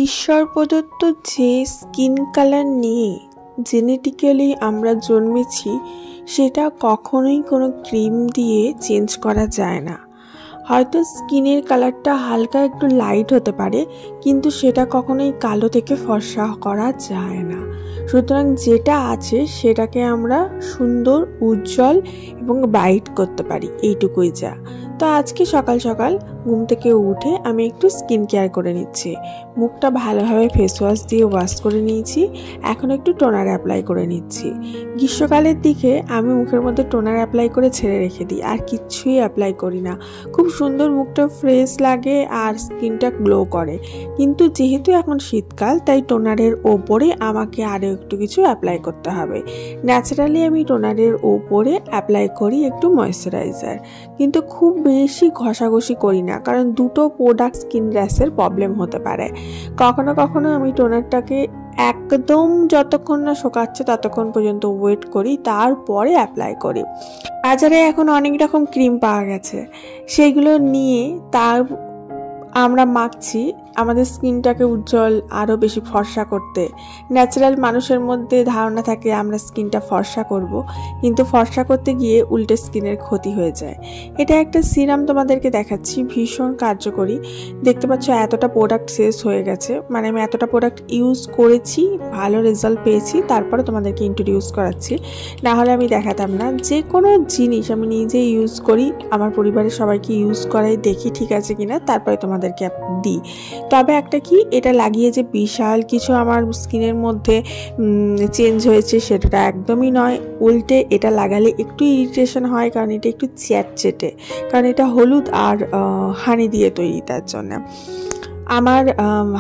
ঈশ্বর প্রদত্ত যে স্কিন কালার নিয়ে জেনেটিক্যালি আমরা জন্মেছি সেটা কখনোই কোনো ক্রিম দিয়ে চেঞ্জ করা যায় না। হয়তো স্কিনের কালারটা হালকা একটু লাইট হতে পারে, কিন্তু সেটা কখনোই কালো থেকে ফর্সা করা যায় না। সুতরাং যেটা আছে সেটাকে আমরা সুন্দর, উজ্জ্বল এবং ব্রাইট করতে পারি, এইটুকুই যা। তো আজকে সকাল সকাল ঘুম থেকে উঠে আমি একটু স্কিন কেয়ার করে নিচ্ছি। মুখটা ভালোভাবে ফেস ওয়াশ দিয়ে ওয়াশ করে নিয়েছি। এখন একটু টোনার অ্যাপ্লাই করে নিচ্ছি। গ্রীষ্মকালের দিকে আমি মুখের মধ্যে টোনার অ্যাপ্লাই করে ছেড়ে রেখে দিই, আর কিচ্ছুই অ্যাপ্লাই করি না। খুব সুন্দর মুখটা ফ্রেশ লাগে আর স্কিনটা গ্লো করে। কিন্তু যেহেতু এখন শীতকাল, তাই টোনারের ওপরে আমাকে আরও একটু কিছু অ্যাপ্লাই করতে হবে। ন্যাচারালি আমি টোনারের ওপরে অ্যাপ্লাই করি একটু ময়েশ্চারাইজার, কিন্তু খুব বেশি ঘষাঘষি করি না, কারণ দুটো প্রোডাক্ট স্কিন র্যাশের প্রবলেম হতে পারে। কখনো কখনো আমি টোনারটাকে একদম যতক্ষণ না শোকাচ্ছে ততক্ষণ পর্যন্ত ওয়েট করি, তারপরে অ্যাপ্লাই করি। বাজারে এখন অনেক রকম ক্রিম পাওয়া গেছে, সেইগুলো নিয়ে আমরা মাখছি আমাদের স্কিনটাকে উজ্জ্বল আরও বেশি ফর্সা করতে। ন্যাচারাল মানুষের মধ্যে ধারণা থাকে আমরা স্কিনটা ফর্সা করব, কিন্তু ফর্সা করতে গিয়ে উল্টে স্কিনের ক্ষতি হয়ে যায়। এটা একটা সিরাম তোমাদেরকে দেখাচ্ছি, ভীষণ কার্যকরী। দেখতে পাচ্ছ এতটা প্রোডাক্ট শেষ হয়ে গেছে, মানে আমি এতটা প্রোডাক্ট ইউজ করেছি, ভালো রেজাল্ট পেয়েছি, তারপরে তোমাদেরকে ইন্ট্রোডিউস করাচ্ছি। না হলে আমি দেখাতাম না। যে কোনো জিনিস আমি নিজে ইউজ করি, আমার পরিবারের সবাইকে ইউজ করাই, দেখি ঠিক আছে কিনা, তারপরে তোমাদেরকে দিই। তবে একটা কি, এটা লাগিয়ে যে বিশাল কিছু আমার স্কিনের মধ্যে চেঞ্জ হয়েছে সেটা একদমই নয়। উল্টে এটা লাগালে একটু ইরিটেশন হয়, কারণ এটা একটু চ্যাটচেটে, কারণ এটা হলুদ আর হানি দিয়ে তৈরি। তার জন্য আমার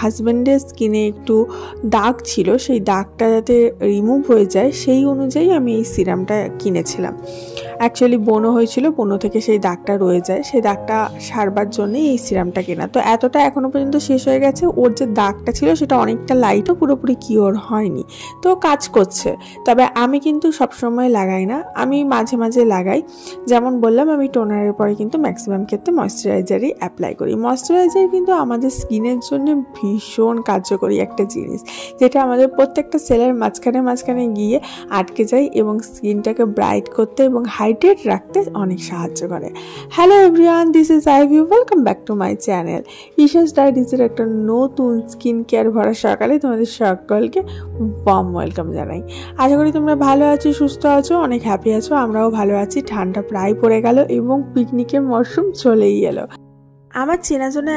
হাজব্যান্ডের স্কিনে একটু দাগ ছিল, সেই দাগটা যাতে রিমুভ হয়ে যায় সেই অনুযায়ী আমি এই সিরামটা কিনেছিলাম। অ্যাকচুয়ালি বোনও হয়েছিল, বোনও থেকে সেই দাগটা রয়ে যায়, সেই দাগটা সারবার জন্যই এই সিরামটা কেনা। তো এতটা এখনও পর্যন্ত শেষ হয়ে গেছে। ওর যে দাগটা ছিল সেটা অনেকটা লাইটও, পুরোপুরি কিওর হয়নি, তো কাজ করছে। তবে আমি কিন্তু সবসময় লাগাই না, আমি মাঝে মাঝে লাগাই। যেমন বললাম, আমি টোনারের পরে কিন্তু ম্যাক্সিমাম ক্ষেত্রে ময়েশ্চারাইজারই অ্যাপ্লাই করি। ময়েশ্চারাইজার কিন্তু আমাদের স্কিনের জন্য ভীষণ কার্যকরী একটা জিনিস, যেটা আমাদের প্রত্যেকটা সেলের মাঝখানে গিয়ে আটকে যায় এবং স্কিনটাকে ব্রাইট করতে এবং হাইড্রেট রাখতে অনেক সাহায্য করে। Hello everyone, this is Ivy, welcome back to my channel. Isha's ডায়েরিজের একটা নতুন স্কিন কেয়ার ভরা সকালে তোমাদের সকলকে ওয়ার্ম ওয়েলকাম জানাই। আশা করি তোমরা ভালো আছো, সুস্থ আছো, অনেক হ্যাপি আছো। আমরাও ভালো আছি। ঠান্ডা প্রায় পড়ে গেল এবং পিকনিকের মরশুম চলেই এলো। আমার চেনাজনা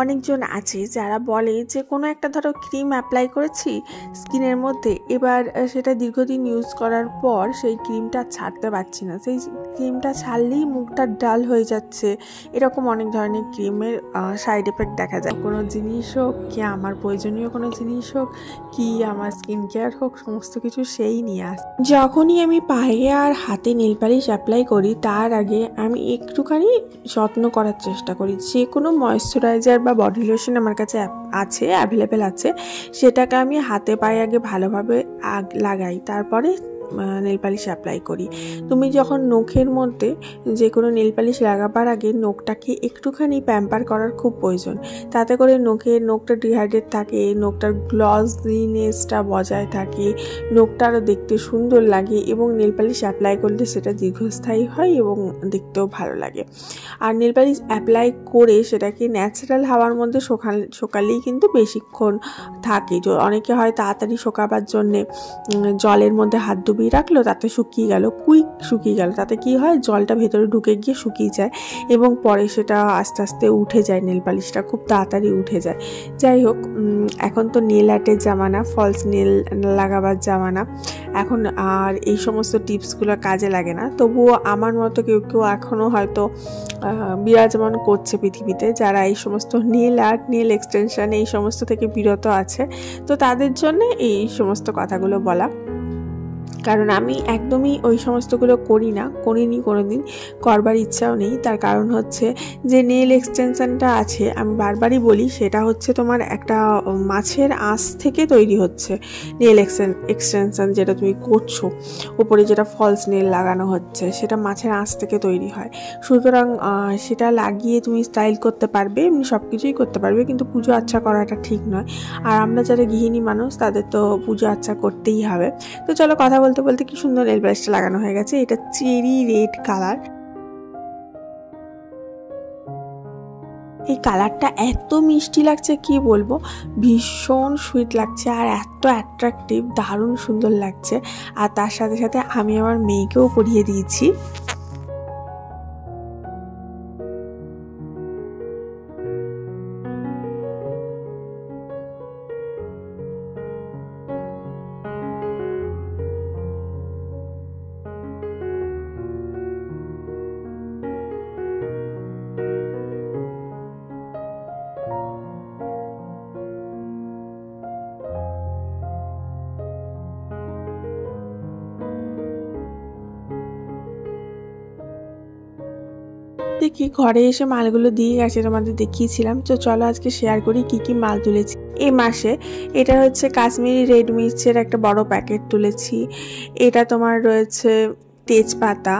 অনেকজন আছে যারা বলে যে কোনো একটা ধরো ক্রিম অ্যাপ্লাই করেছি স্কিনের মধ্যে, এবার সেটা দীর্ঘদিন ইউজ করার পর সেই ক্রিমটা ছাড়তে পারছি না, সেই ক্রিমটা ছাড়লেই মুখটা ডাল হয়ে যাচ্ছে। এরকম অনেক ধরনের ক্রিমের সাইড এফেক্ট দেখা যায়। কোনো জিনিস হোক, কি আমার প্রয়োজনীয় কোনো জিনিস হোক, কি আমার স্কিন কেয়ার হোক, সমস্ত কিছু সেই নিয়ে আসে। যখনই আমি পায়ে আর হাতে নেল পালিশ অ্যাপ্লাই করি, তার আগে আমি একটুখানি যত্ন করার চেষ্টা করি। যে কোনো ময়েশ্চারাইজার বা বডি লোশন আমার কাছে আছে, অ্যাভেলেবেল আছে, সেটাকে আমি হাতে পায়ে আগে ভালোভাবে লাগাই, তারপরে নেল পালিশ অ্যাপ্লাই করি। তুমি যখন নখের মধ্যে যে কোনো নেল পালিশ লাগাবার আগে নখটাকে একটুখানি প্যাম্পার করার খুব প্রয়োজন। তাতে করে নখটা ডিহাইড্রেট থাকে, নখটার গ্লসিনেসটা বজায় থাকে, নখটা আরও দেখতে সুন্দর লাগে এবং নেল পালিশ অ্যাপ্লাই করলে সেটা দীর্ঘস্থায়ী হয় এবং দেখতেও ভালো লাগে। আর নেল পালিশ অ্যাপ্লাই করে সেটাকে ন্যাচারাল হাওয়ার মধ্যে শোকালেই কিন্তু বেশিক্ষণ থাকে। অনেকে হয় তাড়াতাড়ি শোকাবার জন্যে জলের মধ্যে হাত ডুবিয়ে রাখলো, তাতে শুকিয়ে গেল, কুইক শুকিয়ে গেল। তাতে কি হয়, জলটা ভেতরে ঢুকে গিয়ে শুকিয়ে যায় এবং পরে সেটা আস্তে আস্তে উঠে যায়, নেল পালিশটা খুব তাড়াতাড়ি উঠে যায়। যাই হোক, এখন তো নেল আর্টের জামানা, ফলস নেল লাগাবার জামানা এখন, আর এই সমস্ত টিপসগুলো কাজে লাগে না। তবুও আমার মতো কেউ কেউ এখনও হয়তো বিরাজমান করছে পৃথিবীতে, যারা এই সমস্ত নেল আর্ট, নেল এক্সটেনশন এই সমস্ত থেকে বিরত আছে। তো তাদের জন্য এই সমস্ত কথাগুলো বলা। কারণ আমি একদমই ওই সমস্তগুলো করিনি কোনোদিন, করবার ইচ্ছাও নেই। তার কারণ হচ্ছে যে নেল এক্সটেনশনটা আছে, আমি বারবারই বলি, সেটা হচ্ছে তোমার একটা মাছের আঁশ থেকে তৈরি হচ্ছে নেল এক্সটেনশন, যেটা তুমি করছো উপরে যেটা ফলস নেল লাগানো হচ্ছে, সেটা মাছের আঁশ থেকে তৈরি হয়। সুতরাং সেটা লাগিয়ে তুমি স্টাইল করতে পারবে, এমনি সব কিছুই করতে পারবে, কিন্তু পুজো আচ্ছা করাটা ঠিক নয়। আর আমরা যারা গৃহিণী মানুষ তাদের তো পুজো আচ্ছা করতেই হবে। তো চলো, কথা বলতে বলতে কি সুন্দর নেল পালিশটা লাগানো হয়ে গেছে। এটা চেরি রেড কালার। এই কালারটা এত মিষ্টি লাগছে কি বলবো, ভীষণ সুইট লাগছে আর এত অ্যাট্রাকটিভ, দারুণ সুন্দর লাগছে। আর তার সাথে সাথে আমি আমার মেয়েকেও পরিয়ে দিয়েছি। দেখি ঘরে এসে মালগুলো দিয়ে গেছে, তোমাদের দেখিয়েছিলাম। তো চলো আজকে শেয়ার করি কি কি মাল তুলেছি এই মাসে। এটা হচ্ছে কাশ্মীরি রেড মির্চের একটা বড় প্যাকেট তুলেছি। এটা তোমার রয়েছে তেজপাতা।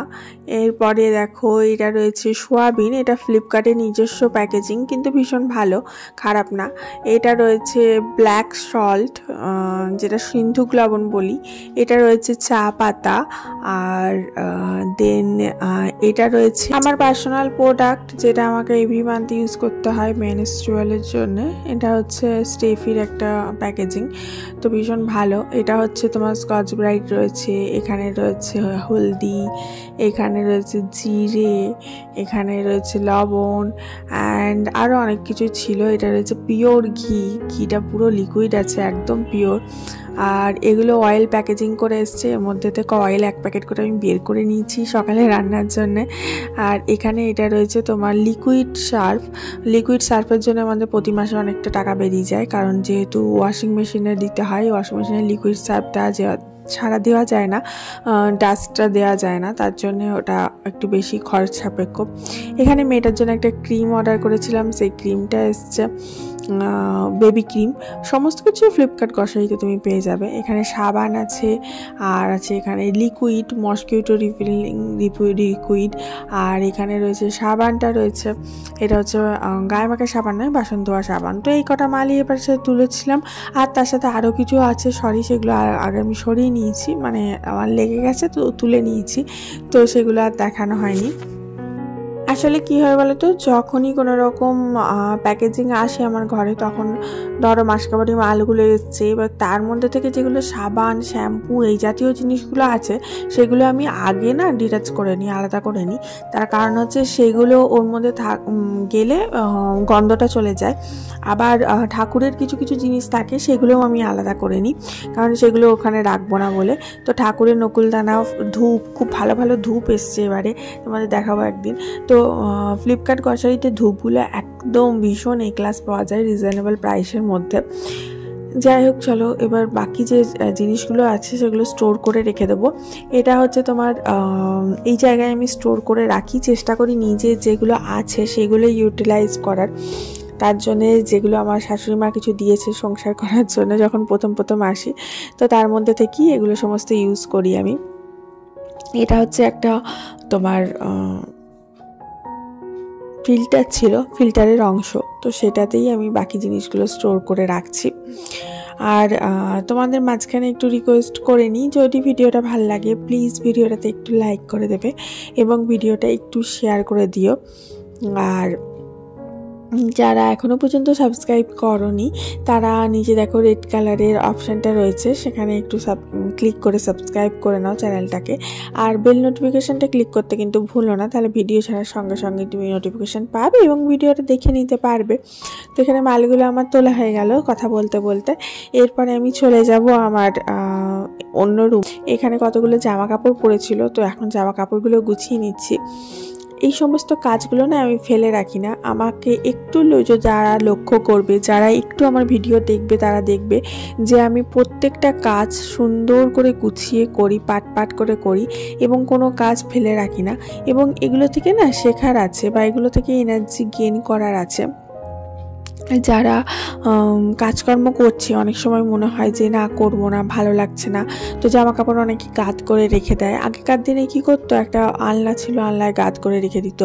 এরপরে দেখো এটা রয়েছে সোয়াবিন, এটা ফ্লিপকার্টের নিজস্ব প্যাকেজিং, কিন্তু ভীষণ ভালো, খারাপ না। এটা রয়েছে ব্ল্যাক সল্ট, যেটা সিন্ধুক লবণ বলি। এটা রয়েছে চা পাতা। আর দেন এটা রয়েছে আমার পার্সোনাল প্রোডাক্ট, যেটা আমাকে এভরি মান্থ ইউজ করতে হয় মেনস্ট্রুয়ালের জন্য। এটা হচ্ছে স্টেফির একটা প্যাকেজিং, তো ভীষণ ভালো। এটা হচ্ছে তোমার স্কচ ব্রাইট রয়েছে, এখানে রয়েছে হলদি, এখানে রয়েছে জিরে, এখানে রয়েছে লবণ অ্যান্ড আরও অনেক কিছু ছিল। এটা রয়েছে পিওর ঘিটা পুরো লিকুইড আছে, একদম পিওর। আর এগুলো অয়েল প্যাকেজিং করে এসছে, এর মধ্যে থেকে অয়েল 1 প্যাকেট করে আমি বের করে নিয়েছি সকালে রান্নার জন্যে। আর এখানে এটা রয়েছে তোমার লিকুইড সার্ফের জন্য আমাদের প্রতি মাসে অনেকটা টাকা বেরিয়ে যায়, কারণ যেহেতু ওয়াশিং মেশিনে দিতে হয়, ওয়াশিং মেশিনে লিকুইড সার্ফটা ছাড়া দেওয়া যায় না, ডাস্টটা দেওয়া যায় না, তার জন্য ওটা একটু বেশি খরচ সাপেক্ষ। এখানে মেয়েটার জন্য একটা ক্রিম অর্ডার করেছিলাম, সেই ক্রিমটা এসছে বেবি ক্রিম। সমস্ত কিছু ফ্লিপকার্ট গ্রসারিতে তুমি পেয়ে যাবে। এখানে সাবান আছে, আর আছে এখানে লিকুইড মসকিউটো রিফিলিং লিকুইড। আর এখানে রয়েছে সাবানটা রয়েছে, এটা হচ্ছে গায়ে মাখা সাবান নয়, বাসন ধোয়া সাবান। তো এই কটা মালই এবার সে তুলেছিলাম। আর তার সাথে আরও কিছু আছে, সেগুলো আগে আমি সরিয়ে নিয়েছি, মানে আমার লেগে গেছে তো তুলে নিয়েছি, তো সেগুলো আর দেখানো হয়নি। আসলে কি হয় বলো তো, যখনই কোনো রকম প্যাকেজিং আসে আমার ঘরে, তখন ধরো মাসকাবারি মালগুলো এসছে, এবার তার মধ্যে থেকে যেগুলো সাবান শ্যাম্পু এই জাতীয় জিনিসগুলো আছে, সেগুলো আমি আগে না ডিটাচ করে নিই, আলাদা করে নিই। তার কারণ হচ্ছে সেগুলো ওর মধ্যে গেলে গন্ধটা চলে যায়। আবার ঠাকুরের কিছু কিছু জিনিস থাকে, সেগুলোও আমি আলাদা করে নিই, কারণ সেগুলো ওখানে রাখবো না বলে। তো ঠাকুরের নকুলদানা, ধূপ, খুব ভালো ভালো ধূপ এসছে এবারে, তোমাদের দেখাবো একদিন। তো ফ্লিপকার্ট গ্রসারিতে ধূপগুলো একদম ভীষণ এ ক্লাস পাওয়া যায় রিজনেবল প্রাইসের মধ্যে। যাই হোক, চলো এবার বাকি যে জিনিসগুলো আছে সেগুলো স্টোর করে রেখে দেবো। এটা হচ্ছে তোমার এই জায়গায় আমি স্টোর করে রাখি, চেষ্টা করি নিজে যেগুলো আছে সেগুলো ইউটিলাইজ করার। তার জন্যে যেগুলো আমার শাশুড়ি মা কিছু দিয়েছে সংসার করার জন্য যখন প্রথম আসি, তো তার মধ্যে থেকেই এগুলো সমস্ত ইউজ করি আমি। এটা হচ্ছে একটা তোমার ফিল্টার ছিল, ফিল্টারের অংশ, তো সেটাতেই আমি বাকি জিনিসগুলো স্টোর করে রাখছি। আর তোমাদের মাঝখানে একটু রিকোয়েস্ট করে নিই, যদি ভিডিওটা ভালো লাগে প্লিজ ভিডিওটাতে একটু লাইক করে দেবে এবং ভিডিওটা একটু শেয়ার করে দিও। আর যারা এখনও পর্যন্ত সাবস্ক্রাইব করনি তারা নিচে দেখো রেড কালারের অপশানটা রয়েছে, সেখানে একটু ক্লিক করে সাবস্ক্রাইব করে নাও চ্যানেলটাকে। আর বেল নোটিফিকেশানটা ক্লিক করতে কিন্তু ভুলো না, তাহলে ভিডিও ছাড়ার সঙ্গে সঙ্গে তুমি নোটিফিকেশান পাবে এবং ভিডিওটা দেখে নিতে পারবে। তো এখানে মালগুলো আমার তোলা হয়ে গেল কথা বলতে বলতে। এরপরে আমি চলে যাব আমার অন্য রুম। এখানে কতগুলো জামা কাপড় পরেছিল, তো এখন জামা কাপড়গুলো গুছিয়ে নিচ্ছি। এই সমস্ত কাজগুলো না আমি ফেলে রাখি না। আমাকে একটু যারা লক্ষ্য করবে, যারা একটু আমার ভিডিও দেখবে, তারা দেখবে যে আমি প্রত্যেকটা কাজ সুন্দর করে গুছিয়ে করি, পাট পাট করে করি এবং কোনো কাজ ফেলে রাখি না। এবং এগুলো থেকে না শেখার আছে বা এগুলো থেকে এনার্জি গেইন করার আছে। যারা কাজকর্ম করছে অনেক সময় মনে হয় যে না করব না, ভালো লাগছে না, তো জামা কাপড় অনেকে গাঁথ করে রেখে দেয়। আগেকার দিনে কি করতো, একটা আলনা ছিল, আলনায় গাঁথ করে রেখে দিত,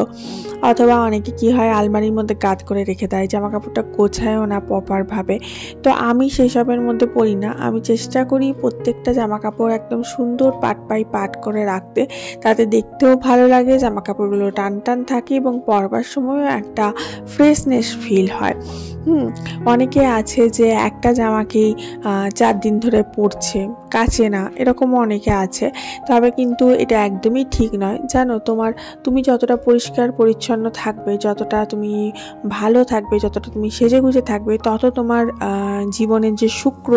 অথবা অনেকে কি হয় আলমারির মধ্যে গাঁথ করে রেখে দেয়, জামা কাপড়টা গোছায়ও না প্রপারভাবে। তো আমি সেসবের মধ্যে পড়ি না। আমি চেষ্টা করি প্রত্যেকটা জামা কাপড় একদম সুন্দর পাট বাই পাট করে রাখতে, তাতে দেখতেও ভালো লাগে, জামা কাপড়গুলো টান টান থাকে এবং পরবার সময়ও একটা ফ্রেশনেস ফিল হয়। অনেকে আছে যে একটা জামাকেই 4 দিন ধরে পরছে, কাচে না, এরকমও অনেকে আছে। তবে কিন্তু এটা একদমই ঠিক নয়। জানো, তুমি যতটা পরিষ্কার পরিচ্ছন্ন থাকবে, যতটা তুমি ভালো থাকবে, যতটা তুমি সেজে গুজে থাকবে, তত তোমার জীবনের যে শুক্র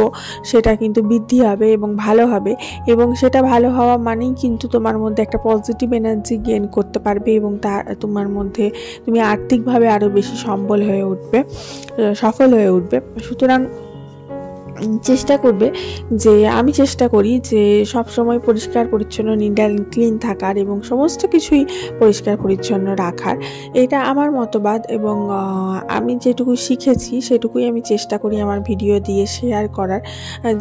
সেটা কিন্তু বৃদ্ধি হবে এবং ভালো হবে। এবং সেটা ভালো হওয়া মানেই কিন্তু তোমার মধ্যে একটা পজিটিভ এনার্জি গেইন করতে পারবে এবং তোমার মধ্যে তুমি আর্থিকভাবে আরও বেশি সফল হয়ে উঠবে। সুতরাং আমি চেষ্টা করি যে সব সময় পরিষ্কার পরিচ্ছন্ন, নিট অ্যান্ড ক্লিন থাকার এবং সমস্ত কিছুই পরিষ্কার পরিচ্ছন্ন রাখার। এটা আমার মতবাদ এবং আমি যেটুকু শিখেছি সেটুকুই আমি চেষ্টা করি আমার ভিডিও দিয়ে শেয়ার করার,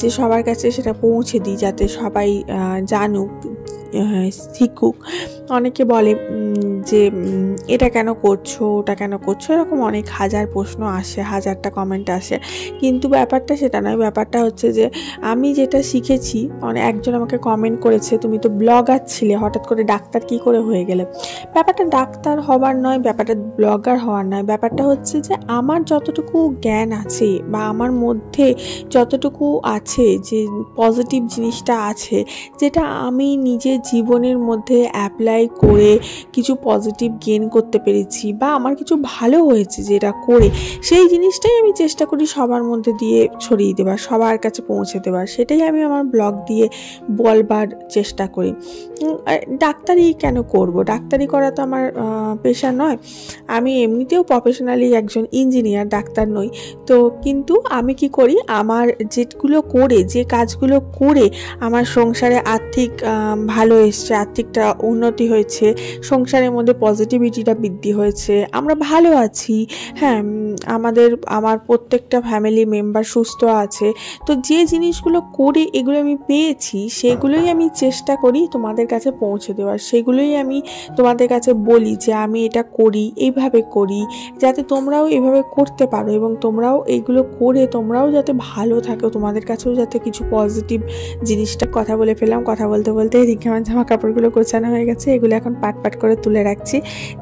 যে সবার কাছে সেটা পৌঁছে দিই, যাতে সবাই জানুক, শিখুক। অনেকে বলে যে এটা কেন করছো, ওটা কেন করছো, এরকম অনেক হাজার প্রশ্ন আসে, হাজারটা কমেন্ট আসে, কিন্তু ব্যাপারটা সেটা নয়। ব্যাপারটা হচ্ছে যে আমি যেটা শিখেছি, একজন আমাকে কমেন্ট করেছে, তুমি তো ব্লগার ছিলে, হঠাৎ করে ডাক্তার কি করে হয়ে গেলে। ব্যাপারটা ডাক্তার হওয়ার নয়, ব্যাপারটা ব্লগার হওয়ার নয়, ব্যাপারটা হচ্ছে যে আমার যতটুকু জ্ঞান আছে বা আমার মধ্যে যতটুকু আছে, যে পজিটিভ জিনিসটা আছে, যেটা আমি নিজের জীবনের মধ্যে অ্যাপ্লাই করে কিছু পজিটিভ গেইন করতে পেরেছি বা আমার কিছু ভালো হয়েছে যেটা করে, সেই জিনিসটাই আমি চেষ্টা করি সবার মধ্যে দিয়ে ছড়িয়ে দেবার, সবার কাছে পৌঁছে দেবার। সেটাই আমি আমার ব্লগ দিয়ে বলবার চেষ্টা করি। ডাক্তারি কেন করব? ডাক্তারি করা তো আমার পেশা নয়। আমি এমনিতেও প্রফেশনালি একজন ইঞ্জিনিয়ার, ডাক্তার নই। তো কিন্তু আমি কি করি, আমার যে কাজগুলো করে আমার সংসারে আর্থিক ভালো এসছে, আর্থিকটা উন্নতি হয়েছে, সংসারের মধ্যে পজিটিভিটিটা বৃদ্ধি হয়েছে, আমরা ভালো আছি, হ্যাঁ, আমার প্রত্যেকটা ফ্যামিলি মেম্বার সুস্থ আছে, তো যে জিনিসগুলো করে এগুলো আমি পেয়েছি, সেগুলোই আমি চেষ্টা করি তোমাদের কাছে পৌঁছে দেওয়ার। সেগুলোই আমি তোমাদের কাছে বলি যে আমি এটা করি, এইভাবে করি, যাতে তোমরাও এইভাবে করতে পারো এবং তোমরাও এইগুলো করে তোমরাও যাতে ভালো থাকো, তোমাদের কাছেও যাতে কিছু পজিটিভ জিনিসটা। কথা বলে ফেলাম, কথা বলতে বলতে এদিকে আমার জামা কাপড়গুলো গোছানো হয়ে গেছে, এগুলো এখন পাট পাট করে তুলে রাখছি।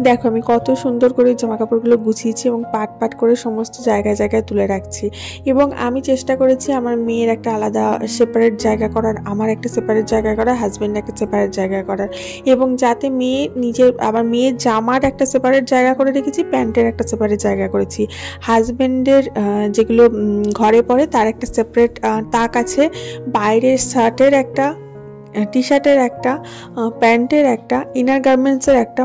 দেখো আমি কত সুন্দর করে জামা কাপড়গুলো গুছিয়েছি এবং পাট পাট করে সমস্ত জায়গায় জায়গায় তুলে রাখছি। এবং আমি চেষ্টা করেছি আমার মেয়ের একটা আলাদা সেপারেট জায়গা করার, আমার একটা সেপারেট জায়গা করার, হাজব্যান্ড একটা সেপারেট জায়গা করার, এবং যাতে আবার মেয়ের জামার একটা সেপারেট জায়গা করে রেখেছি, প্যান্টের একটা সেপারেট জায়গা করেছি, হাজব্যান্ডের যেগুলো ঘরে পরে তার একটা সেপারেট তাক আছে, বাইরের শার্টের একটা, টি শার্টের একটা, প্যান্টের একটা, ইনার গার্মেন্টসের একটা,